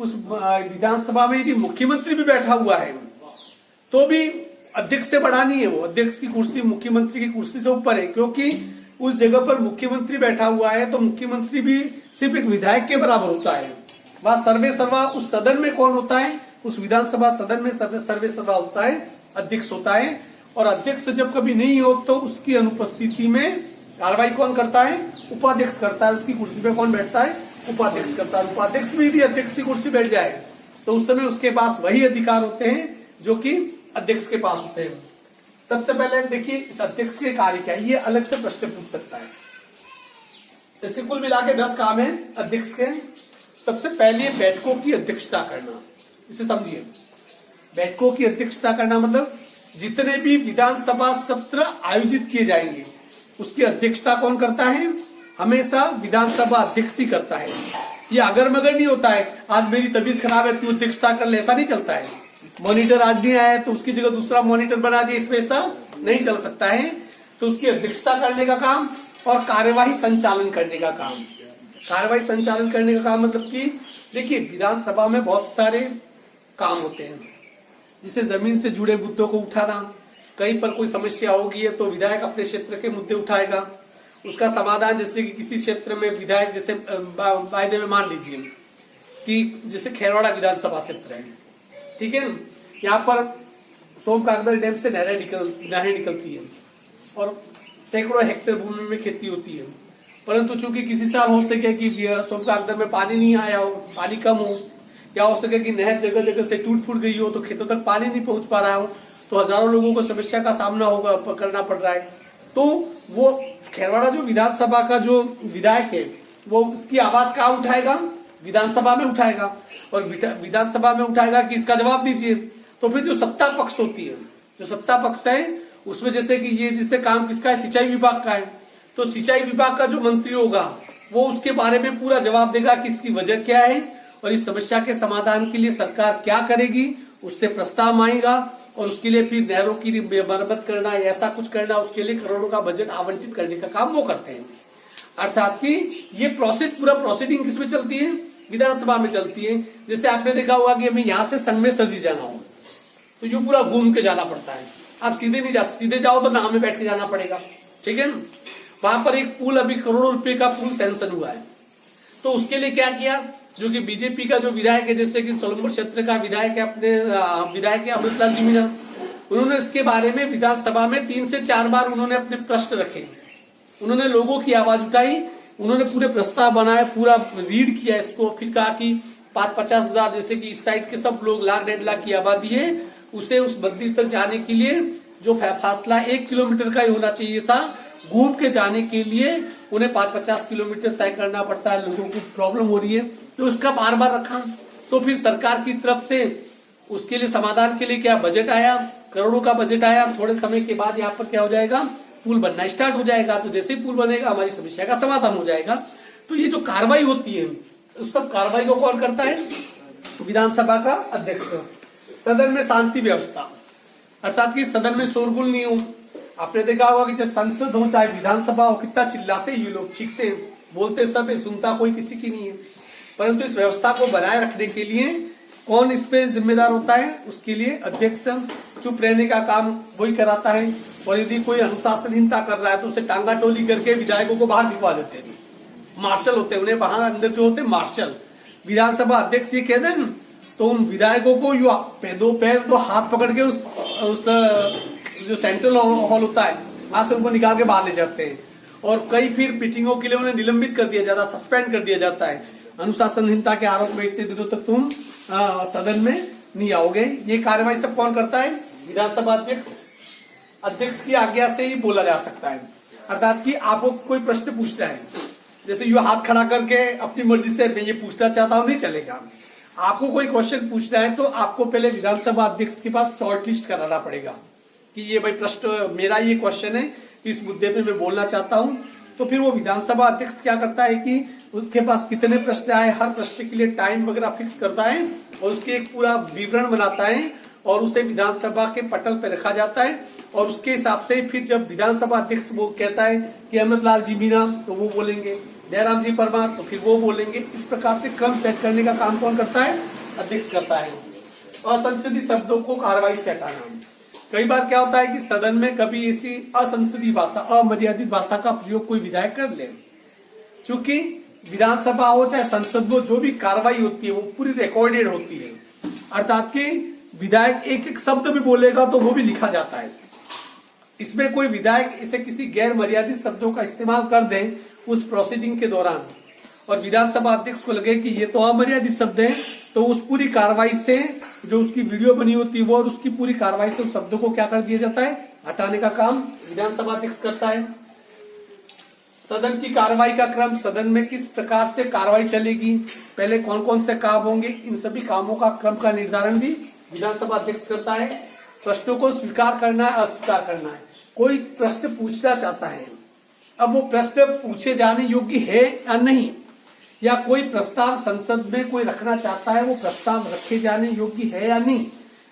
उस विधानसभा में यदि मुख्यमंत्री भी बैठा हुआ है तो भी अध्यक्ष से बड़ा नहीं है, वो अध्यक्ष की कुर्सी मुख्यमंत्री की कुर्सी से ऊपर है, क्योंकि उस जगह पर मुख्यमंत्री बैठा हुआ है तो मुख्यमंत्री भी सिर्फ एक विधायक के बराबर होता है। वह सर्वे सर्वा उस सदन में कौन होता है, उस विधानसभा सदन में सर्वे सर्वा होता है, अध्यक्ष होता है। और अध्यक्ष जब कभी नहीं हो तो उसकी अनुपस्थिति में कार्रवाई कौन करता है, उपाध्यक्ष करता है। उसकी कुर्सी पे कौन बैठता है, उपाध्यक्ष करता है। उपाध्यक्ष भी यदि अध्यक्ष की कुर्सी बैठ जाए तो उस समय उसके पास वही अधिकार होते हैं जो कि अध्यक्ष के पास होते हैं। सबसे पहले देखिए इस अध्यक्ष के कार्य क्या है, ये अलग से प्रश्न पूछ सकता है। इसके कुल मिला के 10 काम है अध्यक्ष के। सबसे पहले बैठकों की अध्यक्षता करना, इसे समझिए। बैठकों की अध्यक्षता करना मतलब जितने भी विधानसभा सत्र आयोजित किए जाएंगे उसकी अध्यक्षता कौन करता है? हमेशा विधानसभा अध्यक्ष ही करता है। ये अगर मगर नहीं होता है, आज मेरी तबीयत खराब है तू अध्यक्षता कर ले, ऐसा नहीं चलता है। मॉनिटर आज नहीं आया तो उसकी जगह दूसरा मॉनिटर बना दिया, इसमें ऐसा नहीं चल सकता है। तो उसकी अध्यक्षता करने का काम और कार्यवाही संचालन करने का काम। कार्यवाही संचालन करने का काम मतलब कि देखिए विधानसभा में बहुत सारे काम होते हैं, जिसे जमीन से जुड़े मुद्दों को उठाना, कहीं पर कोई समस्या होगी है तो विधायक अपने क्षेत्र के मुद्दे उठाएगा, उसका समाधान। जैसे कि किसी क्षेत्र में विधायक, जैसे वायदे में मान लीजिए कि जैसे खेरवाड़ा विधानसभा क्षेत्र है, ठीक है, यहाँ पर सोमकागदर डैम से नहरें निकलती है और सैकड़ों हेक्टेयर भूमि में खेती होती है। परंतु चूंकि किसी साल हो सके कि सोमकागदर में पानी नहीं आया हो, पानी कम हो, या हो सके कि नहर जगह जगह से टूट फूट गई हो तो खेतों तक पानी नहीं पहुंच पा रहा हो, तो हजारों लोगों को समस्या का सामना करना पड़ रहा है। तो वो खेरवाड़ा जो विधानसभा का जो विधायक है वो उसकी आवाज कहाँ उठाएगा? विधानसभा में उठाएगा। और विधानसभा में उठाएगा कि इसका जवाब दीजिए। तो फिर जो सत्ता पक्ष होती है, जो सत्ता पक्ष है उसमें जैसे कि ये जिससे काम किसका है? सिंचाई विभाग का है। तो सिंचाई विभाग का जो मंत्री होगा वो उसके बारे में पूरा जवाब देगा कि इसकी वजह क्या है और इस समस्या के समाधान के लिए सरकार क्या करेगी, उससे प्रस्ताव आएगा और उसके लिए फिर नहरों की मरम्मत करना, ऐसा कुछ करना, उसके लिए करोड़ों का बजट आवंटित करने का काम वो करते हैं। अर्थात कि ये प्रोसेस, पूरा प्रोसीडिंग किसमें चलती है? विधानसभा में चलती है। जैसे आपने देखा होगा कि हमें यहाँ से संगमेर सर्दी जाना हो तो ये पूरा घूम के जाना पड़ता है। आप सीधे नहीं जा, सीधे जाओ तो नाव में बैठ के जाना पड़ेगा, ठीक है ना। वहां पर एक पुल, अभी करोड़ों रुपए का पुल सैंक्शन हुआ है, तो उसके लिए क्या किया, जो कि बीजेपी का जो विधायक है, जैसे कि सोलंपुर क्षेत्र का विधायक है, अपने विधायक है अमृतलाल जी मीणा, उन्होंने इसके बारे में विधानसभा में 3 से 4 बार उन्होंने अपने प्रश्न रखे, उन्होंने लोगों की आवाज उठाई, उन्होंने पूरे प्रस्ताव बनाए, पूरा रीड किया इसको, फिर कहा कि 50 हजार, जैसे कि इस साइड के सब लोग 1,00,000-1.5 लाख की आबादी है, उसे उस मंदिर तक जाने के लिए जो फासला 1 किलोमीटर का ही होना चाहिए था, घूम के जाने के लिए उन्हें 50 किलोमीटर तय करना पड़ता है। लोगों को प्रॉब्लम हो रही है, तो उसका बार बार रखा। तो फिर सरकार की तरफ से उसके लिए समाधान के लिए क्या बजट आया, करोड़ों का बजट आया। थोड़े समय के बाद यहाँ पर क्या हो जाएगा, पुल बनना स्टार्ट हो जाएगा। तो जैसे ही पुल बनेगा हमारी समस्या का समाधान हो जाएगा। तो ये जो कार्रवाई होती है उस सब कार्रवाई को कौन करता है? विधानसभा का अध्यक्ष। सदन में शांति व्यवस्था, अर्थात कि सदन में शोरगुल नहीं हो। आपने देखा होगा कि चाहे संसद हो चाहे विधानसभा हो, कितना चिल्लाते ये लोग, चीखते, बोलते सब है, सुनता कोई किसी की नहीं है। परंतु इस व्यवस्था को बनाए रखने के लिए कौन इस पे जिम्मेदार होता है? उसके लिए अध्यक्ष चुप रहने का काम वही कराता है। और यदि कोई अनुशासनहीनता कर रहा है तो उसे टांगा टोली करके विधायकों को बाहर भिजवा देते हैं। मार्शल होते हैं, उन्हें वहां अंदर जो होते हैं मार्शल। विधानसभा अध्यक्ष ये कह दें तो उन विधायकों को दो पैर तो हाथ पकड़ के उस जो सेंट्रल हॉल होता है वहां से उनको निकाल के बाहर ले जाते हैं। और कई फिर मीटिंगों के लिए उन्हें निलंबित कर दिया जाता है, सस्पेंड कर दिया जाता है। अनुशासनहीनता के आरोप में इतने दिनों तक तुम सदन में नहीं आओगे। ये कार्यवाही सब कौन करता है? विधानसभा अध्यक्ष। अध्यक्ष की आज्ञा से ही बोला जा सकता है। अर्थात कि आपको कोई प्रश्न पूछना है, जैसे यू हाथ खड़ा करके अपनी मर्जी से मैं ये पूछना चाहता हूं, नहीं चलेगा। आपको कोई क्वेश्चन पूछना है तो आपको पहले विधानसभा अध्यक्ष के पास शॉर्ट लिस्ट कराना पड़ेगा कि ये भाई प्रश्न, मेरा ये क्वेश्चन है, इस मुद्दे पे मैं बोलना चाहता हूं। तो फिर वो विधानसभा अध्यक्ष क्या करता है कि उसके पास कितने प्रश्न आए, हर प्रश्न के लिए टाइम वगैरह फिक्स करता है और उसके एक पूरा विवरण बनाता है और उसे विधानसभा के पटल पर रखा जाता है। और उसके हिसाब से फिर जब विधानसभा अध्यक्ष वो कहता है कि अमृतलाल जी मीणा, तो वो बोलेंगे, जयराम जी परमार, तो फिर वो बोलेंगे। इस प्रकार से क्रम सेट करने का काम कौन करता है? अध्यक्ष करता है। असंसदीय शब्दों को कार्रवाई से हटाना। कई बार क्या होता है कि सदन में कभी ऐसी असंसदीय भाषा, अमर्यादित भाषा का प्रयोग कोई विधायक कर ले। चूंकि विधानसभा हो चाहे संसद हो, जो भी कार्रवाई होती है वो पूरी रिकॉर्डेड होती है। अर्थात कि विधायक एक एक शब्द भी बोलेगा तो वो भी लिखा जाता है। इसमें कोई विधायक इसे किसी गैर मर्यादित शब्दों का इस्तेमाल कर दे उस प्रोसीडिंग के दौरान और विधानसभा अध्यक्ष को लगे कि ये तो अमर्यादित शब्द है, तो उस पूरी कार्रवाई से जो उसकी वीडियो बनी होती है वो और उसकी पूरी कार्रवाई से उस शब्दों को क्या कर दिया जाता है? हटाने का काम विधानसभा अध्यक्ष करता है। सदन की कार्रवाई का क्रम, सदन में किस प्रकार से कार्रवाई चलेगी, पहले कौन कौन से काम होंगे, इन सभी कामों का क्रम का निर्धारण भी विधानसभा अध्यक्ष करता है। प्रश्नों को स्वीकार करना है, अस्वीकार करना है। कोई प्रश्न पूछना चाहता है, अब वो प्रश्न पूछे जाने योग्य है या नहीं, या कोई प्रस्ताव संसद में कोई रखना चाहता है, वो प्रस्ताव रखे जाने योग्य है या नहीं,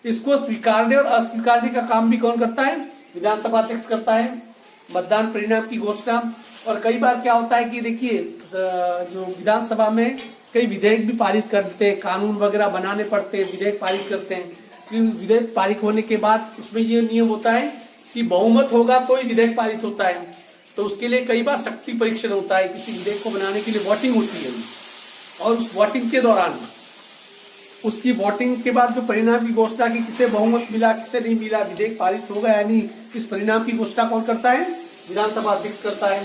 इसको स्वीकारने और अस्वीकारने का काम भी कौन करता है? विधानसभा अध्यक्ष करता है। मतदान परिणाम की घोषणा, और कई बार क्या होता है कि देखिए जो विधानसभा में कई विधेयक भी पारित करते हैं, कानून वगैरह बनाने पड़ते हैं, विधेयक पारित करते हैं। फिर विधेयक पारित होने के बाद उसमें ये नियम होता है कि बहुमत होगा तो ही विधेयक पारित होता है। तो उसके लिए कई बार शक्ति परीक्षण होता है, किसी विधेयक को बनाने के लिए वोटिंग होती है, और उस वोटिंग के दौरान उसकी वोटिंग के बाद जो परिणाम की घोषणा की किसे बहुमत मिला, किसे नहीं मिला, विधेयक पारित होगा या नहीं, इस परिणाम की घोषणा कौन करता है? विधानसभा अध्यक्ष करता है।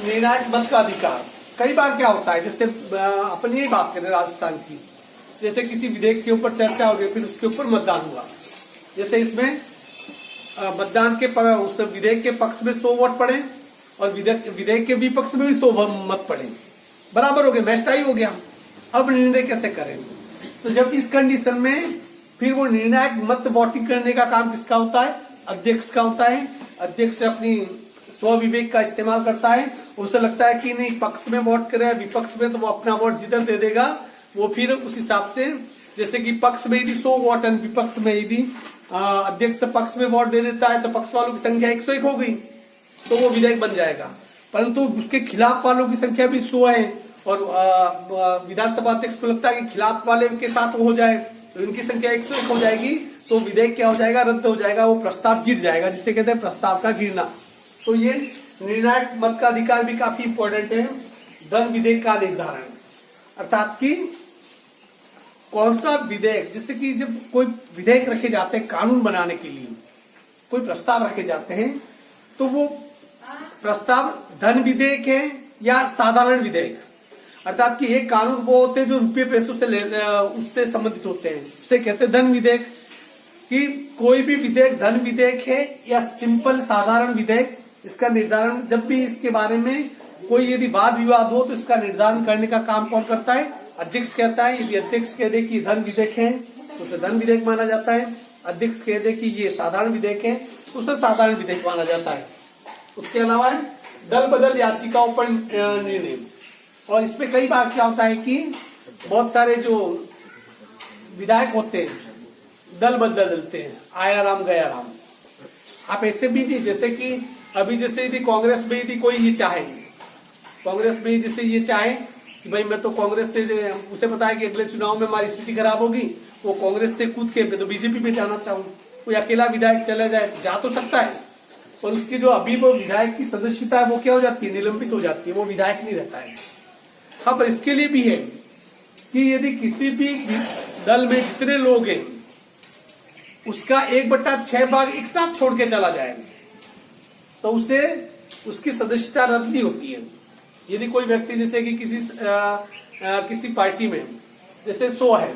निर्णायक मत का अधिकार, कई बार क्या होता है, जैसे अपन यही बात करें राजस्थान की, जैसे किसी विधेयक के ऊपर चर्चा हो गई, फिर उसके ऊपर मतदान हुआ, जैसे इसमें मतदान के उस विधेयक के पक्ष में 100 वोट पड़े और विधेयक के विपक्ष में भी 100 मत पड़े, बराबर हो गए, मैच टाई हो गया। अब निर्णय कैसे करें? तो जब इस कंडीशन में फिर वो निर्णायक मत वोटिंग करने का काम किसका होता है? अध्यक्ष का होता है। अध्यक्ष अपनी स्व विवेक का इस्तेमाल करता है, उसे लगता है कि नहीं पक्ष में वोट करे विपक्ष में, तो वो अपना वोट जिधर दे देगा, वो फिर उस हिसाब से, जैसे कि पक्ष में यदि 100 वोट है, विपक्ष में यदि अध्यक्ष पक्ष में वोट दे देता है, तो पक्ष वालों की संख्या 101 हो गई, तो वो विधेयक बन जाएगा। परंतु उसके खिलाफ वालों की संख्या भी 100 है, और विधानसभा अध्यक्ष को लगता है कि खिलाफ वाले के साथ वो हो जाए, तो इनकी संख्या 101 हो जाएगी, तो विधेयक क्या हो जाएगा? रद्द हो जाएगा, वो प्रस्ताव गिर जाएगा, जिसे कहते हैं प्रस्ताव का गिरना। तो ये निर्णायक मत का अधिकार भी काफी इंपॉर्टेंट है। धन विधेयक का निर्धारण, अर्थात कि कौन सा विधेयक, जैसे कि जब कोई विधेयक रखे जाते हैं कानून बनाने के लिए, कोई प्रस्ताव रखे जाते हैं, तो वो प्रस्ताव धन विधेयक है या साधारण विधेयक, अर्थात कि एक कानून वो होते हैं जो रुपये पैसों से उससे संबंधित होते हैं, उसे कहते हैं धन विधेयक। कि कोई भी विधेयक धन विधेयक है या सिंपल साधारण विधेयक, इसका निर्धारण जब भी इसके बारे में कोई यदि वाद विवाद हो, तो इसका निर्धारण करने का काम कौन करता है? अध्यक्ष कहता है। यदि अध्यक्ष कह दे कि धन विधेयक है तो उसे धन विधेयक माना जाता है, अध्यक्ष कह दे कि ये साधारण विधेयक है तो उसे साधारण विधेयक माना जाता है। उसके अलावा दल बदल याचिकाओं पर निर्णय, और इसमें कई बार क्या होता है कि बहुत सारे जो विधायक होते हैं दल बदलते हैं, आया राम गया राम। आप ऐसे भी नहीं, जैसे कि अभी जैसे यदि कांग्रेस में यदि कोई ये चाहे, कांग्रेस में जैसे ये चाहे कि भाई मैं तो कांग्रेस से, उसे पता है कि अगले चुनाव में हमारी स्थिति खराब होगी, वो कांग्रेस से कूद के मैं तो बीजेपी में जाना चाहूँ, कोई अकेला विधायक चला जाए, जा तो सकता है, और उसकी जो अभी वो विधायक की सदस्यता है वो क्या हो जाती है? निलंबित हो जाती है, वो विधायक नहीं रहता है। हाँ, पर इसके लिए भी है कि यदि किसी भी दल में जितने लोग हैं उसका 1/6 भाग एक साथ छोड़ के चला जाए, तो उसे उसकी सदस्यता रद्द नहीं होती है। यदि कोई व्यक्ति जैसे कि किसी पार्टी में जैसे 100 है,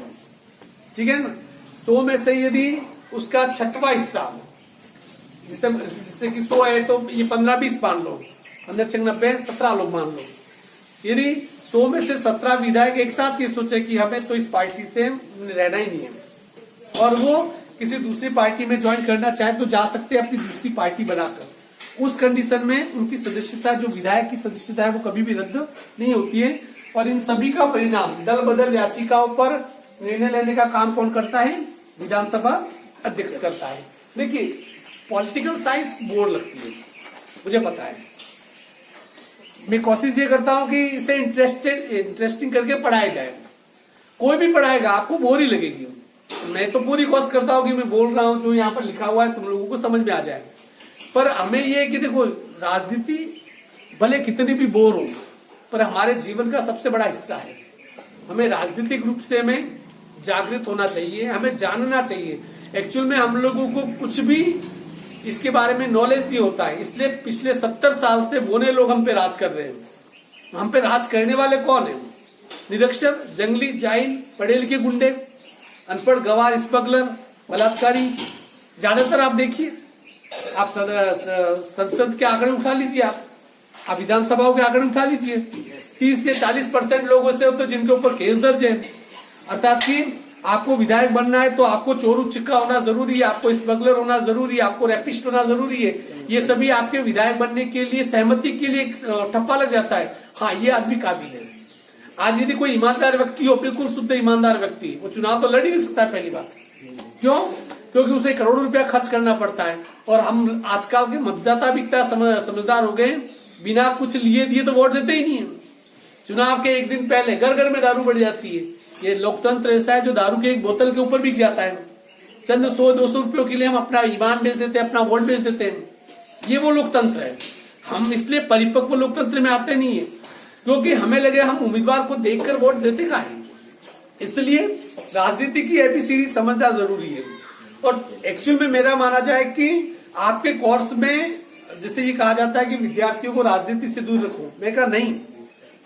ठीक है ना, 100 में से यदि उसका 6वां हिस्सा, जिससे कि 100 है तो ये 15-20 मान लो, 15-90 17 लोग मान लो। यदि 100 में से 17 विधायक एक साथ ये सोचे कि हमें तो इस पार्टी से रहना ही नहीं है, और वो किसी दूसरी पार्टी में ज्वाइन करना चाहे तो जा सकते हैं अपनी दूसरी पार्टी बनाकर, उस कंडीशन में उनकी सदस्यता, जो विधायक की सदस्यता है, वो कभी भी रद्द नहीं होती है। और इन सभी का परिणाम दल बदल याचिकाओं पर निर्णय लेने का काम कौन करता है? विधानसभा अध्यक्ष करता है। देखिए, पॉलिटिकल साइंस बोर लगती है, मुझे पता है, मैं कोशिश ये करता हूं कि इसे इंटरेस्टिंग करके पढ़ाया जाए। कोई भी पढ़ाएगा आपको बोर ही लगेगी, मैं तो पूरी कोशिश करता हूं कि मैं बोल रहा हूं जो यहाँ पर लिखा हुआ है तुम लोगों को समझ में आ जाए। पर हमें ये है कि देखो, राजनीति भले कितनी भी बोर हो, पर हमारे जीवन का सबसे बड़ा हिस्सा है। हमें राजनीतिक रूप से हमें जागृत होना चाहिए, हमें जानना चाहिए। एक्चुअल में हम लोगों को कुछ भी इसके बारे में नॉलेज नहीं होता है, इसलिए पिछले 70 साल से बोने लोग हम पे राज कर रहे हैं। हम पे राज करने वाले कौन है? निरक्षर, जंगली, जाहिल, पढ़े लिखे गुंडे, अनपढ़, गवार, स्मगलर, बलात्कारी। ज्यादातर आप देखिए, आप संसद के आंकड़े उठा लीजिए, आप विधानसभाओं के आंकड़े उठा लीजिए, 30 से 40% लोग ऐसे होते हैं जिनके ऊपर केस दर्ज है, अर्थात कि आपको विधायक बनना है तो आपको चोर उच्चका होना जरूरी है, आपको स्मगलर होना जरूरी है, आपको रैपिस्ट होना जरूरी है। ये सभी आपके विधायक बनने के लिए सहमति के लिए ठप्पा लग जाता है। हाँ, ये आदमी काबिल है। आज यदि कोई ईमानदार व्यक्ति हो, बिल्कुल शुद्ध ईमानदार व्यक्ति, वो चुनाव तो लड़ ही नहीं सकता है। पहली बात क्यों? क्योंकि उसे करोड़ों रुपया खर्च करना पड़ता है। और हम आजकल के मतदाता भी इतना समझदार हो गए, बिना कुछ लिए दिए तो वोट देते ही नहीं है। चुनाव के एक दिन पहले घर घर में दारू बढ़ जाती है। ये लोकतंत्र ऐसा है जो दारू के एक बोतल के ऊपर बिक जाता है। चंद 100-200 रुपयों के लिए हम अपना ईमान बेच देते हैं, अपना वोट बेच देते हैं। ये वो लोकतंत्र है। हम इसलिए परिपक्व लोकतंत्र में आते नहीं है क्योंकि हमें लगे हम उम्मीदवार को देखकर वोट देते का है। इसलिए राजनीति की एबीसीडी समझना जरूरी है। और एक्चुअल में मेरा माना जाए कि आपके कोर्स में जैसे ये कहा जाता है कि विद्यार्थियों को राजनीति से दूर रखो, मैं कहा नहीं,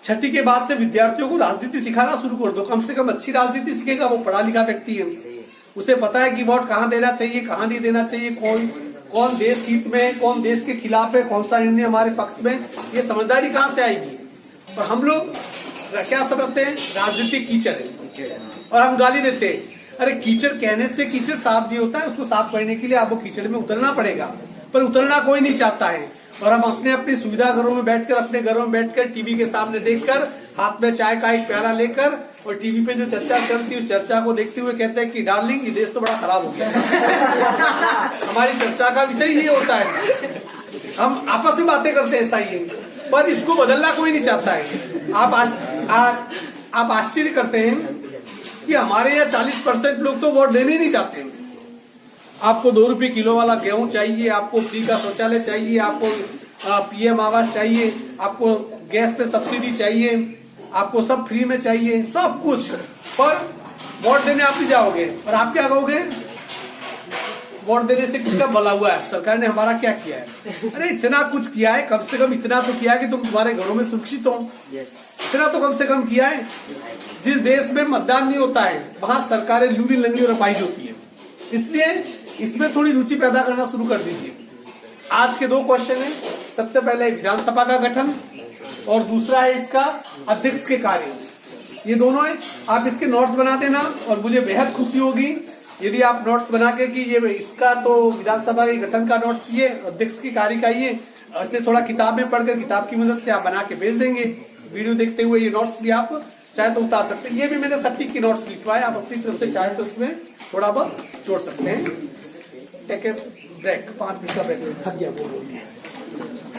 छठी के बाद से विद्यार्थियों को राजनीति सिखाना शुरू कर दो। कम से कम अच्छी राजनीति सीखेगा, वो पढ़ा लिखा व्यक्ति है, उसे पता है कि वोट कहाँ देना चाहिए, कहाँ नहीं देना चाहिए, कौन देश हित में है, कौन देश के खिलाफ है, कौन सा निर्णय हमारे पक्ष में, ये समझदारी कहाँ से आएगी। और हम लोग क्या समझते हैं, राजनीति कीचड़ है और हम गाली देते हैं। अरे कीचड़ कहने से कीचड़ साफ नहीं होता है, उसको साफ करने के लिए आपको कीचड़ में उतरना पड़ेगा, पर उतरना कोई नहीं चाहता है। और हम अपनी सुविधा घरों में बैठकर, अपने घरों में बैठकर टीवी के सामने देखकर, हाथ में चाय का एक प्याला लेकर और टीवी पे जो चर्चा चलती है उस चर्चा को देखते हुए कहते हैं कि डार्लिंग ये देश तो बड़ा खराब हो गया। हमारी चर्चा का विषय ये होता है, हम आपस में बातें करते हैं, ऐसा ही है, पर इसको बदलना कोई नहीं चाहता है। आप आश्चर्य करते हैं कि हमारे यहाँ 40% लोग तो वोट देने ही नहीं चाहते। आपको 2 रुपए किलो वाला गेहूं चाहिए, आपको फ्री का शौचालय चाहिए, आपको पीएम आवास चाहिए, आपको गैस पे सब्सिडी चाहिए, आपको सब फ्री में चाहिए, सब कुछ, पर वोट देने आप भी जाओगे और आप क्या कहोगे, वोट देने से किसका भला हुआ है, सरकार ने हमारा क्या किया है। अरे इतना कुछ किया है, कम से कम इतना तो किया है कि तुम तुम्हारे घरों में सुरक्षित हो। इतना तो कम से कम किया है। जिस देश में मतदान नहीं होता है वहां सरकारें लूली लंगी और अपाहिज होती है। इसलिए इसमें थोड़ी रुचि पैदा करना शुरू कर दीजिए। आज के 2 क्वेश्चन है, सबसे पहले विधानसभा का गठन और दूसरा है इसका अध्यक्ष के कार्य। ये दोनों है, आप इसके नोट्स बना देना और मुझे बेहद खुशी होगी यदि आप नोट्स बना के कि ये इसका तो विधानसभा के गठन का नोट्स, ये अध्यक्ष के कार्य का, ये इसलिए थोड़ा किताब में पढ़कर किताब की मदद से आप बना के भेज देंगे। वीडियो देखते हुए ये नोट्स भी आप चाहे तो उतार सकते हैं। ये भी मैंने सटीक की नोट्स लिखवाए, आप अपनी तरफ से चाहे तो उसमें थोड़ा बहुत जोड़ सकते हैं। टेक ए ब्रेक, 5 मिनट का ब्रेक, थक गया बोल।